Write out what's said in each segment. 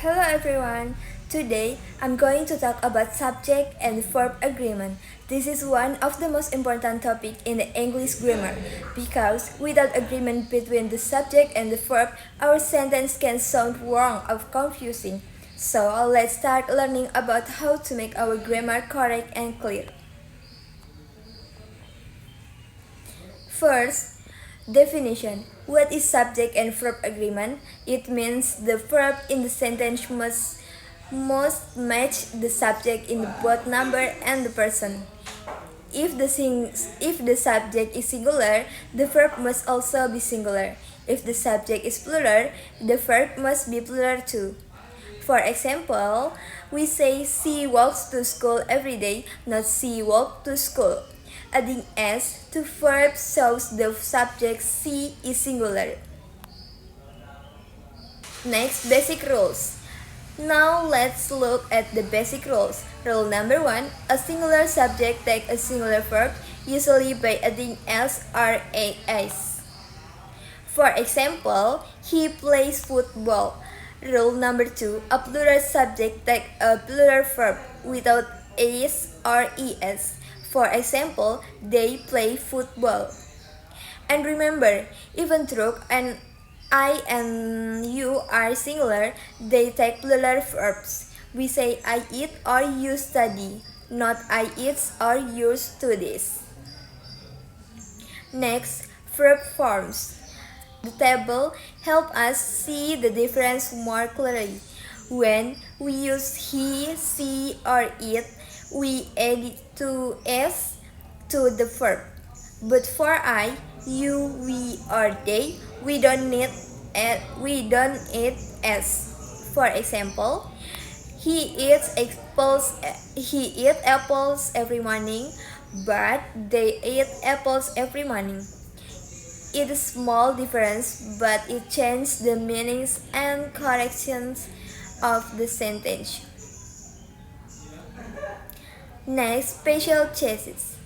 Hello everyone. Today I'm going to talk about subject and verb agreement. This is one of the most important topic in the English grammar because without agreement between the subject and the verb, our sentence can sound wrong or confusing. So let's start learning about how to make our grammar correct and clear. First, definition. What is subject and verb agreement? It means the verb in the sentence must match the subject in both number and the person. If the subject is singular, the verb must also be singular. If the subject is plural, the verb must be plural too. For example, we say she walks to school every day, not she walked to school. Adding s to verb shows the subject she is singular. Next, basic rules. Now let's look at the basic rules. Rule number 1, a singular subject takes a singular verb, usually by adding s or as. For example, he plays football. Rule number 2, a plural subject takes a plural verb without is or es. For example, they play football. And remember, even though I and you are singular, they take plural verbs. We say I eat or you study, not I eat or you studies. Next, verb forms. The table helps us see the difference more clearly. When we use he, she, or it, we add to s to the verb. But for I, you, we, or they, we don't need s. For example, he eats apples every morning, but they eat apples every morning. It is small difference, but it changes the meanings and corrections of the sentence. Next, special cases.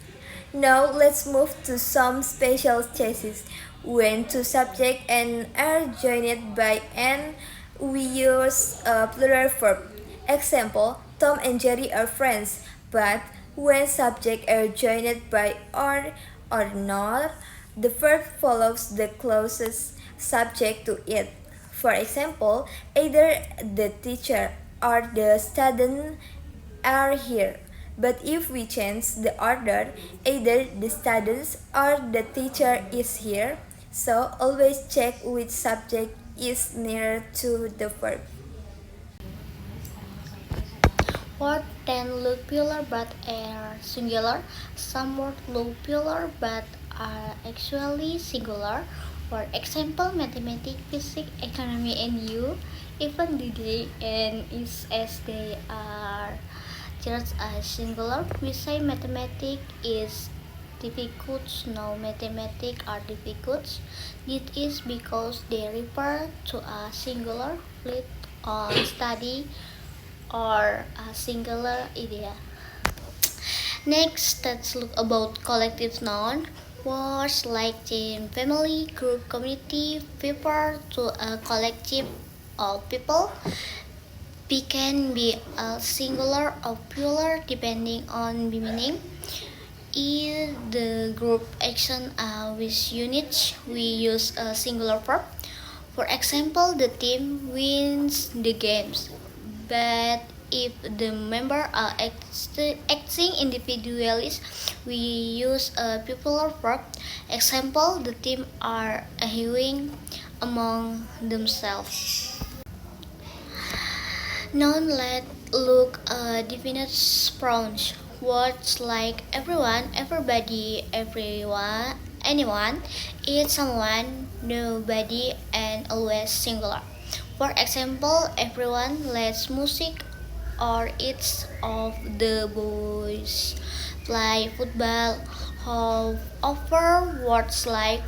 Now let's move to some special cases. When two subjects and are joined by n, we use a plural verb. Example, Tom and Jerry are friends, but when subjects are joined by or not, the verb follows the closest subject to it. For example, either the teacher or the student are here. But if we change the order, either the students or the teacher is here. So always check which subject is nearer to the verb. Words tend look plural but are singular. Some words look plural but are actually singular. For example, mathematics, physics, economy, and you. Even the day and is as they are just as singular. We say mathematics is difficult. No, mathematics are difficult. This is because they refer to a singular fleet on study or a singular idea. Next, let's look about collective noun. Words like team, family, group, community refer to a collective of people. P can be a singular or plural depending on the meaning. If the group action with units, we use a singular verb. For example, the team wins the games. But if the members are acting individually, we use a plural verb. Example, the team are arguing among themselves. Now let's look at definite pronouns. Words like everyone, everybody, everyone, anyone, each, someone, nobody, and always singular. For example, everyone lets music or each of the boys play football. However, words like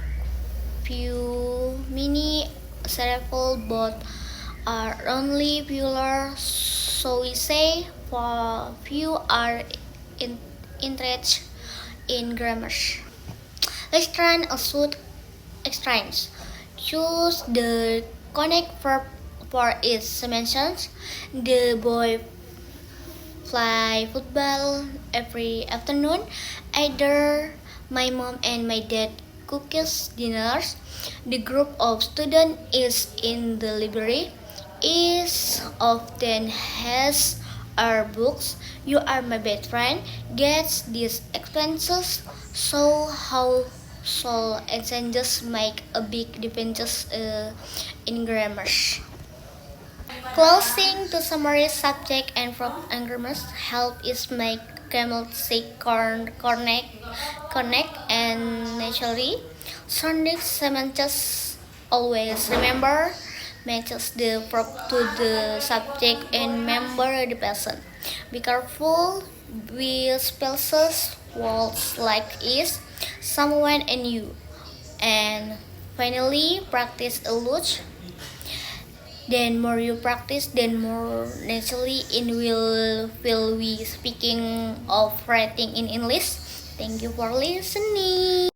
few, many, several, both are only plural, so we say for few are interested in grammar. Let's try a short exchange. Choose the connect verb for its dimensions. The boy play football every afternoon. Either my mom and my dad cooks dinners. The group of students is in the library. Is often has our books. You are my best friend. Gets these expenses. So how so exchanges make a big difference in grammar. Closing to summarize subject and verb and grammar help is make camel say connect and naturally. Sounding semantics always remember matches the verb to the subject and member the person. Be careful with spells words like is, someone and you. And finally practice a lot. Then more you practice, then more naturally in will we speaking of writing in English. Thank you for listening.